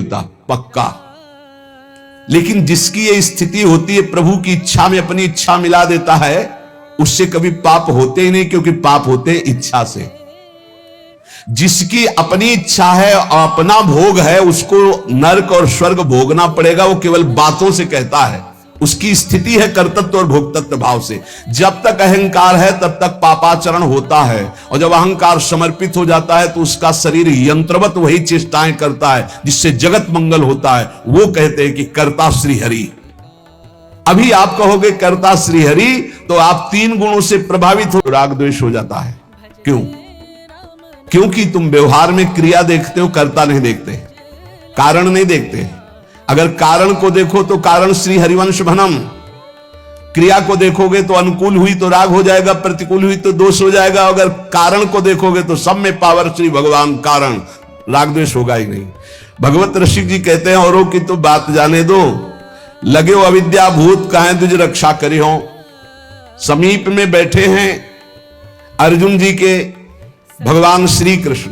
मिलता पक्का। लेकिन जिसकी ये स्थिति होती है, प्रभु की इच्छा में अपनी इच्छा मिला देता है, उससे कभी पाप होते ही नहीं, क्योंकि पाप होते इच्छा से। जिसकी अपनी इच्छा है और अपना भोग है, उसको नरक और स्वर्ग भोगना पड़ेगा। वो केवल बातों से कहता है, उसकी स्थिति है कर्तृत्व और भोक्तृत्व भाव से। जब तक अहंकार है तब तक पापाचरण होता है, और जब अहंकार समर्पित हो जाता है तो उसका शरीर यंत्रवत वही चेष्टाएं करता है जिससे जगत मंगल होता है। वो कहते हैं कि कर्ता श्री हरि। अभी आप कहोगे कर्ता श्री हरि, तो आप 3 गुणों से प्रभावित हो, राग द्वेष हो जाता है। क्यों? क्योंकि तुम व्यवहार में क्रिया देखते हो, कर्ता नहीं देखते, कारण नहीं देखते। अगर कारण को देखो तो कारण श्री हरिवंश भनम, क्रिया को देखोगे तो अनुकूल हुई तो राग हो जाएगा, प्रतिकूल हुई तो दोष हो जाएगा। अगर कारण को देखोगे तो सब में पावर श्री भगवान कारण, राग द्वेष होगा ही नहीं। भगवत ऋषि जी कहते हैं, औरों की तो बात जाने दो, लगे हो अविद्या भूत काहे तुझ रक्षा करे हो। समीप में बैठे हैं अर्जुन जी के भगवान श्री कृष्ण।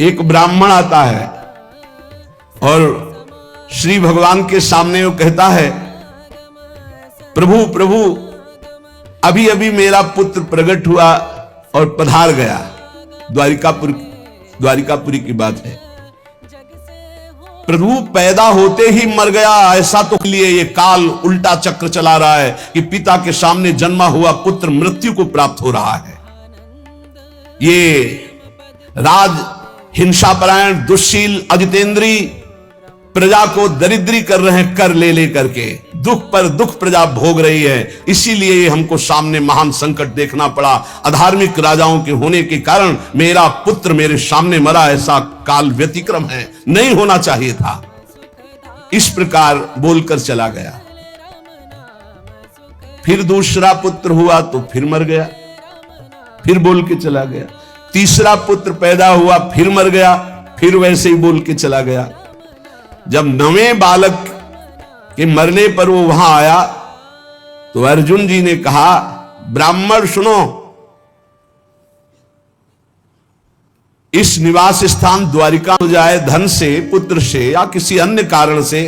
एक ब्राह्मण आता है और श्री भगवान के सामने वो कहता है, प्रभु प्रभु, अभी अभी मेरा पुत्र प्रकट हुआ और पधार गया। द्वारिकापुरी की बात है। प्रभु पैदा होते ही मर गया, ऐसा तो लिए ये काल उल्टा चक्र चला रहा है कि पिता के सामने जन्मा हुआ पुत्र मृत्यु को प्राप्त हो रहा है। ये राज हिंसापरायण दुश्शील अजितेंद्री प्रजा को दरिद्री कर रहे हैं, कर ले करके दुख पर दुख प्रजा भोग रही है। इसीलिए हमको सामने महान संकट देखना पड़ा। अधार्मिक राजाओं के होने के कारण मेरा पुत्र मेरे सामने मरा, ऐसा काल व्यतिक्रम है, नहीं होना चाहिए था। इस प्रकार बोलकर चला गया। फिर दूसरा पुत्र हुआ तो फिर मर गया, फिर बोल के चला गया। तीसरा पुत्र पैदा हुआ, फिर मर गया, फिर वैसे ही बोल के चला गया। जब 9वें बालक के मरने पर वो वहां आया तो अर्जुन जी ने कहा, ब्राह्मण सुनो, इस निवास स्थान द्वारिका हो जाए धन से, पुत्र से या किसी अन्य कारण से,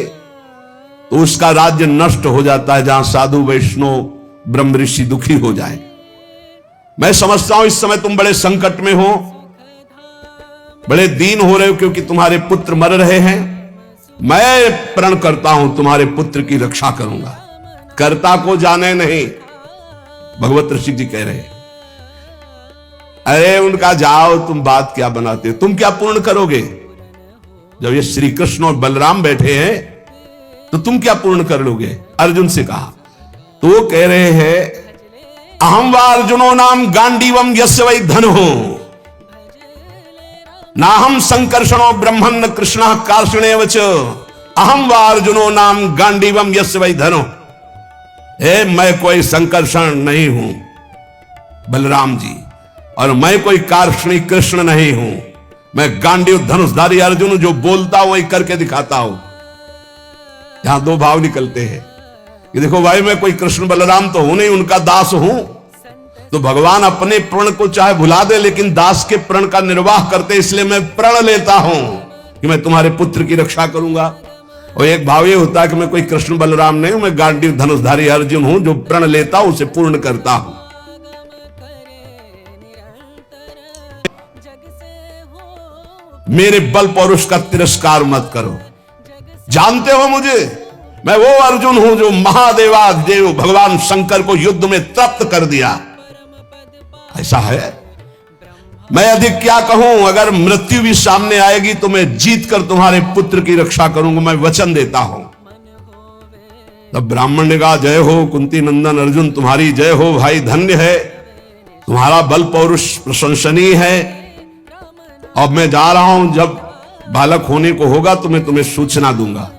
तो उसका राज्य नष्ट हो जाता है। जहां साधु वैष्णव ब्रह्म ऋषि दुखी हो जाए। मैं समझता हूं इस समय तुम बड़े संकट में हो, बड़े दीन हो रहे हो, क्योंकि तुम्हारे पुत्र मर रहे हैं। मैं प्रण करता हूं तुम्हारे पुत्र की रक्षा करूंगा। कर्ता को जाने नहीं, भगवत ऋषि जी कह रहे हैं। अरे उनका जाओ, तुम बात क्या बनाते हो, तुम क्या पूर्ण करोगे? जब ये श्री कृष्ण और बलराम बैठे हैं तो तुम क्या पूर्ण कर लोगे? अर्जुन से कहा तो वो कह रहे हैं, अहम वा अर्जुनो नाम गांडीवम यस्य वै धनुः ना हम संकर्षणो ब्रह्मन् न कृष्ण कार्षणेव च अहम वा अर्जुनो नाम गांडीवम यस्य वै धनुः। मैं कोई संकर्षण नहीं हूं बलराम जी, और मैं कोई कार्षणी कृष्ण नहीं हूं। मैं गांडीव धनुषधारी अर्जुन, जो बोलता हूं वही करके दिखाता हूं। यहां 2 भाव निकलते हैं कि देखो भाई, मैं कोई कृष्ण बलराम तो हूं नहीं, उनका दास हूं। तो भगवान अपने प्रण को चाहे भुला दे, लेकिन दास के प्रण का निर्वाह करते, इसलिए मैं प्रण लेता हूं कि मैं तुम्हारे पुत्र की रक्षा करूंगा। और एक भाव ये होता है कि मैं कोई कृष्ण बलराम नहीं हूं, मैं गांडीव धनुषधारी अर्जुन हूं, जो प्रण लेता हूं उसे पूर्ण करता हूं। मेरे बल पौरुष का तिरस्कार मत करो। जानते हो मुझे, मैं वो अर्जुन हूं जो महादेवादेव भगवान शंकर को युद्ध में तृप्त कर दिया। ऐसा है, मैं अधिक क्या कहूं। अगर मृत्यु भी सामने आएगी तो मैं जीत कर तुम्हारे पुत्र की रक्षा करूंगा, मैं वचन देता हूं। तब ब्राह्मण ने कहा, जय हो कुंती नंदन अर्जुन, तुम्हारी जय हो भाई, धन्य है, तुम्हारा बल पौरुष प्रशंसनीय है। अब मैं जा रहा हूं, जब बालक होने को होगा तो मैं तुम्हें सूचना दूंगा।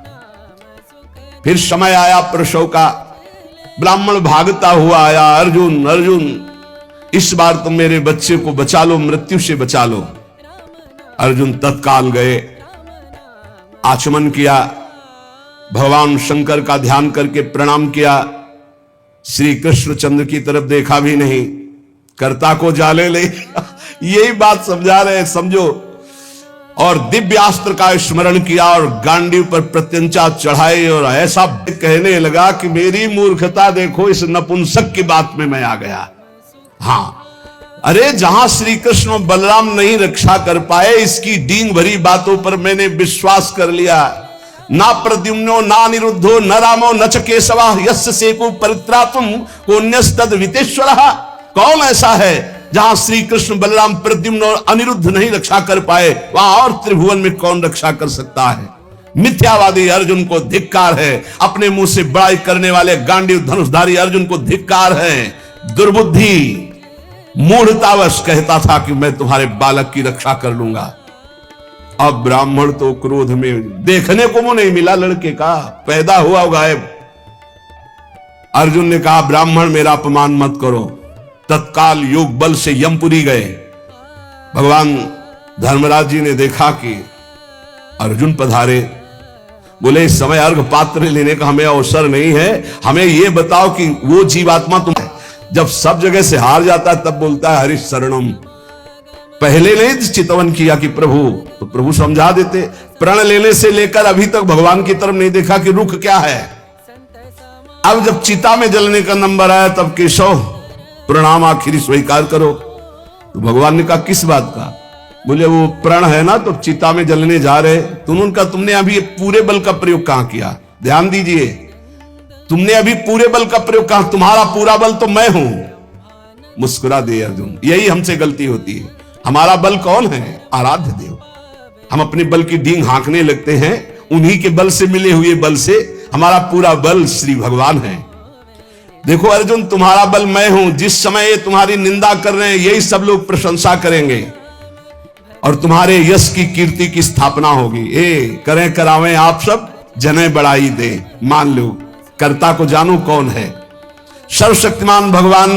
फिर समय आया प्रसव का, ब्राह्मण भागता हुआ आया, अर्जुन अर्जुन इस बार तुम मेरे बच्चे को बचा लो, मृत्यु से बचा लो। अर्जुन तत्काल गए, आचमन किया, भगवान शंकर का ध्यान करके प्रणाम किया। श्री कृष्ण चंद्र की तरफ देखा भी नहीं, कर्ता को जाले ले यही बात समझा रहे, समझो। और दिव्यास्त्र का स्मरण किया और गांडीव पर प्रत्यंचा चढ़ाई और ऐसा कहने लगा कि मेरी मूर्खता देखो, इस नपुंसक की बात में मैं आ गया। हाँ, अरे जहां श्री कृष्ण और बलराम नहीं रक्षा कर पाए, इसकी डींग भरी बातों पर मैंने विश्वास कर लिया। ना प्रद्युम्नो ना निरुद्धो न रामो न च केशवा यस्य सेको परित्रातुम कोन्यस्तद वितेश्वरः। कौन ऐसा है जहां श्री कृष्ण बलराम प्रद्युम्न और अनिरुद्ध नहीं रक्षा कर पाए, वहां और त्रिभुवन में कौन रक्षा कर सकता है। मिथ्यावादी अर्जुन को धिक्कार है, अपने मुंह से बड़ाई करने वाले गांडीव धनुषधारी अर्जुन को धिक्कार है। दुर्बुद्धि मूढ़तावश कहता था कि मैं तुम्हारे बालक की रक्षा कर लूंगा। अब ब्राह्मण तो क्रोध में, देखने को मुंह नहीं मिला लड़के का, पैदा हुआ गायब। अर्जुन ने कहा ब्राह्मण मेरा अपमान मत करो। तत्काल योग बल से यमपुरी गए। भगवान धर्मराज जी ने देखा कि अर्जुन पधारे, बोले इस समय अर्घ पात्र लेने का हमें अवसर नहीं है, हमें यह बताओ कि वो जीवात्मा तुम जब सब जगह से हार जाता है तब बोलता है हरिश शरणम। पहले नहीं चितवन किया कि प्रभु, तो प्रभु समझा देते। प्रण लेने से लेकर अभी तक भगवान की तरफ नहीं देखा कि रुख क्या है। अब जब चिता में जलने का नंबर आया तब केशव प्रणाम आखिरी स्वीकार करो। तो भगवान ने कहा किस बात का? बोले वो प्रण है ना, तो चिता में जलने जा रहे तुमने अभी पूरे बल का प्रयोग कहां किया? ध्यान दीजिए, तुमने अभी पूरे बल का प्रयोग कहां? तुम्हारा पूरा बल तो मैं हूं। मुस्कुरा दिए अर्जुन, यही हमसे गलती होती है। हमारा बल कौन है? आराध्य देव। हम अपने बल की डींग हाँकने लगते हैं, उन्हीं के बल से मिले हुए बल से हमारा पूरा बल श्री भगवान है। देखो अर्जुन, तुम्हारा बल मैं हूं। जिस समय ये तुम्हारी निंदा कर रहे हैं यही सब लोग प्रशंसा करेंगे और तुम्हारे यश की कीर्ति की स्थापना होगी। करें करावें आप सब, जने बढ़ाई दे। मान लो कर्ता को जानो कौन है। सर्वशक्तिमान भगवान,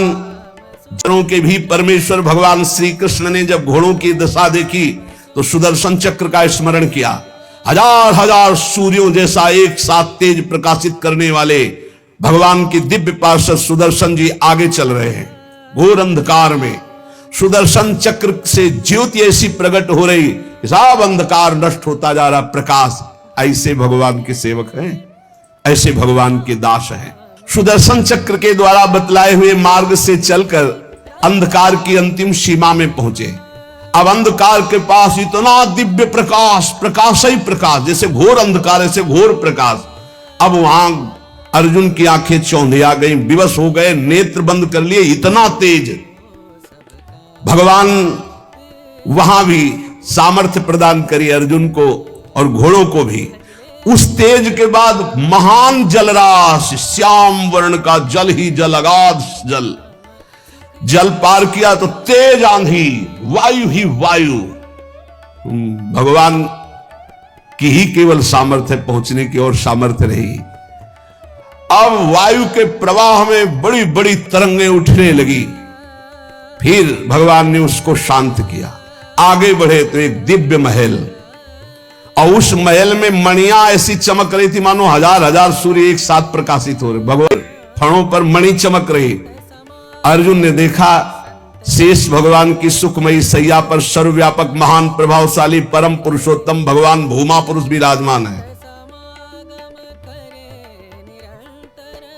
जनों के भी परमेश्वर भगवान श्री कृष्ण ने जब घोड़ों की दशा देखी तो सुदर्शन चक्र का स्मरण किया। हजार हजार सूर्यों जैसा एक साथ तेज प्रकाशित करने वाले भगवान की दिव्य पार्षद सुदर्शन जी आगे चल रहे हैं। घोर अंधकार में सुदर्शन चक्र से ज्योति ऐसी प्रकट हो रही, सब अंधकार नष्ट होता जा रहा, प्रकाश। ऐसे भगवान के सेवक हैं, ऐसे भगवान के दास हैं। सुदर्शन चक्र के द्वारा बतलाए हुए मार्ग से चलकर अंधकार की अंतिम सीमा में पहुंचे। अब अंधकार के पास इतना दिव्य प्रकाश, प्रकाश ही प्रकाश, जैसे घोर अंधकार ऐसे घोर प्रकाश। अब वहां अर्जुन की आंखें चौंधिया गई, विवश हो गए, नेत्र बंद कर लिए। इतना तेज भगवान वहां भी सामर्थ्य प्रदान करी अर्जुन को और घोड़ों को भी। उस तेज के बाद महान जलराशि, श्याम वर्ण का जल ही जल, अगाध जल, जल पार किया तो तेज आंधी, वायु ही वायु। भगवान की ही केवल सामर्थ्य पहुंचने की और सामर्थ्य रही। अब वायु के प्रवाह में बड़ी बड़ी तरंगें उठने लगी। फिर भगवान ने उसको शांत किया। आगे बढ़े तो एक दिव्य महल, और उस महल में मणियां ऐसी चमक रही थी मानो हजार हजार सूर्य एक साथ प्रकाशित हो रहे। भगवान फणों पर मणि चमक रही। अर्जुन ने देखा शेष भगवान की सुखमयी सैया पर सर्वव्यापक महान प्रभावशाली परम पुरुषोत्तम भगवान भूमा पुरुष विराजमान है।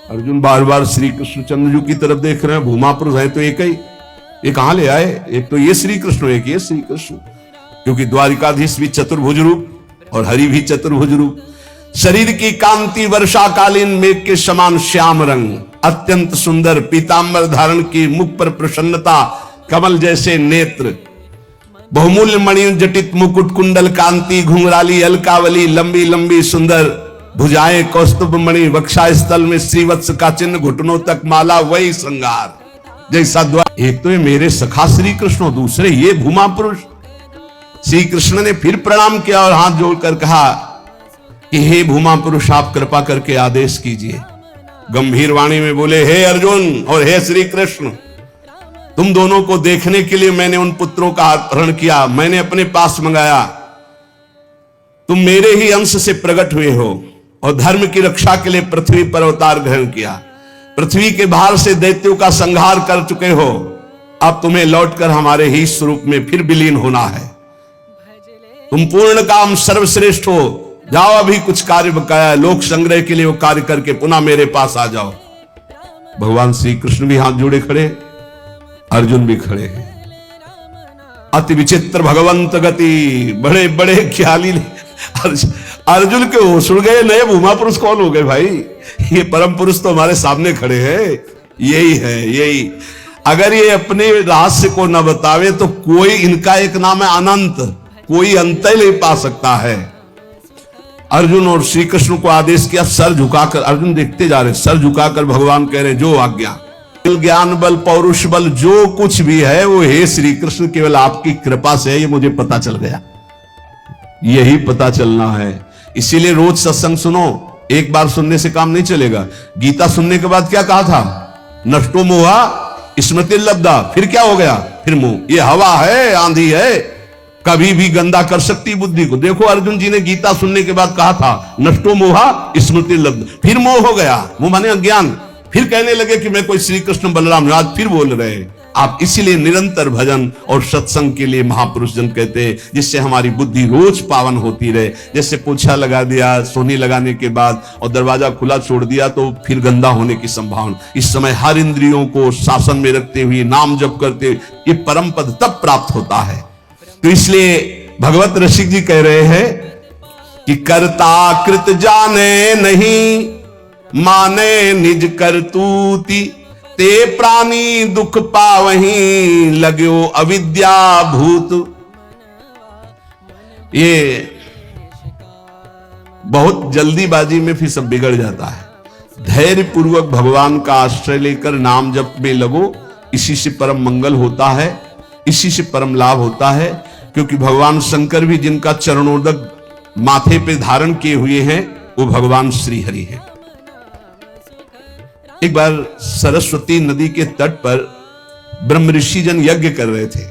अर्जुन बार बार श्री कृष्ण चंद्र जी की तरफ देख रहे हैं। भूमा पुरुष है तो एक ही, ये कहां ले आए? एक तो ये श्री कृष्ण, एक ये श्री कृष्ण, क्योंकि द्वारिकाधीश भी चतुर्भुज रूप और हरि भी चतुर्भुज रूप। शरीर की कांति वर्षाकालीन मेघ के समान श्याम रंग, अत्यंत सुंदर पीतांबर धारण की, मुख पर प्रसन्नता, कमल जैसे नेत्र, बहुमूल्य मणि जटित मुकुट, कुंडल कांति, घुंघराली अलकावली, लंबी लंबी सुंदर भुजाएं, कौस्तुभ मणि, वक्षा स्थल में श्रीवत्स का चिन्ह, घुटनों तक माला, वही श्रृंगार जैसा द्वार। एक तो ये मेरे सखा श्री कृष्ण, दूसरे ये भूमा पुरुष। श्री कृष्ण ने फिर प्रणाम किया और हाथ जोड़कर कहा कि हे भूमा पुरुष, आप कृपा करके आदेश कीजिए। गंभीर वाणी में बोले, हे अर्जुन और हे श्री कृष्ण, तुम दोनों को देखने के लिए मैंने उन पुत्रों का अपहरण किया, मैंने अपने पास मंगाया। तुम मेरे ही अंश से प्रकट हुए हो और धर्म की रक्षा के लिए पृथ्वी पर अवतार ग्रहण किया। पृथ्वी के भार से दैत्यों का संहार कर चुके हो। अब तुम्हें लौटकर हमारे ही स्वरूप में फिर विलीन होना है। तुम पूर्ण काम सर्वश्रेष्ठ हो, जाओ अभी कुछ कार्य बकाया है, लोक संग्रह के लिए वो कार्य करके पुनः मेरे पास आ जाओ। भगवान श्री कृष्ण भी हाथ जोड़े खड़े, अर्जुन भी खड़े हैं। अति विचित्र भगवंत गति, बड़े बड़े ख्याली। अर्जुन के होश उड़ गए, नए भूमा पुरुष कौन हो गए भाई? ये परम पुरुष तो हमारे सामने खड़े हैं, यही है यही। अगर ये अपने रहस्य को न बतावे तो कोई, इनका एक नाम है अनंत, कोई अंत ही नहीं पा सकता है। अर्जुन और श्री कृष्ण को आदेश किया, सर झुकाकर। अर्जुन देखते जा रहे, सर झुकाकर भगवान कह रहे जो आज्ञा। ज्ञान बल, पौरुष बल, जो कुछ भी है वो हे श्री कृष्ण केवल आपकी कृपा से है, ये मुझे पता चल गया। यही पता चलना है, इसीलिए रोज सत्संग सुनो। एक बार सुनने से काम नहीं चलेगा। गीता सुनने के बाद क्या कहा था? नष्टो मोहा स्मृति लब्धा। फिर क्या हो गया? फिर मोह। ये हवा है, आंधी है, कभी भी गंदा कर सकती बुद्धि को। देखो अर्जुन जी ने गीता सुनने के बाद कहा था नष्टो मोहा स्मृति लब्ध, फिर मोह हो गया, मोह माने अज्ञान। फिर कहने लगे कि मैं कोई श्री कृष्ण बलराम, आज फिर बोल रहे। आप इसीलिए निरंतर भजन और सत्संग के लिए महापुरुष जन कहते हैं, जिससे हमारी बुद्धि रोज पावन होती रहे। जैसे पोछा लगा दिया, सोनी लगाने के बाद और दरवाजा खुला छोड़ दिया तो फिर गंदा होने की संभावना। इस समय हर इंद्रियों को शासन में रखते हुए नाम जप करते हुए ये परम पद तब प्राप्त होता है। तो इसलिए भगवत रसिक जी कह रहे हैं कि कर्ता कृत जाने नहीं, माने निज करतूती, ते प्राणी दुख पावहीं, लगो अविद्या भूत। ये बहुत जल्दीबाजी में फिर सब बिगड़ जाता है। धैर्य पूर्वक भगवान का आश्रय लेकर नाम जप में लगो, इसी से परम मंगल होता है, इसी से परम लाभ होता है। क्योंकि भगवान शंकर भी जिनका चरणोदक माथे पे धारण किए हुए हैं वो भगवान श्री हरि हैं। एक बार सरस्वती नदी के तट पर ब्रह्म ऋषि जन यज्ञ कर रहे थे।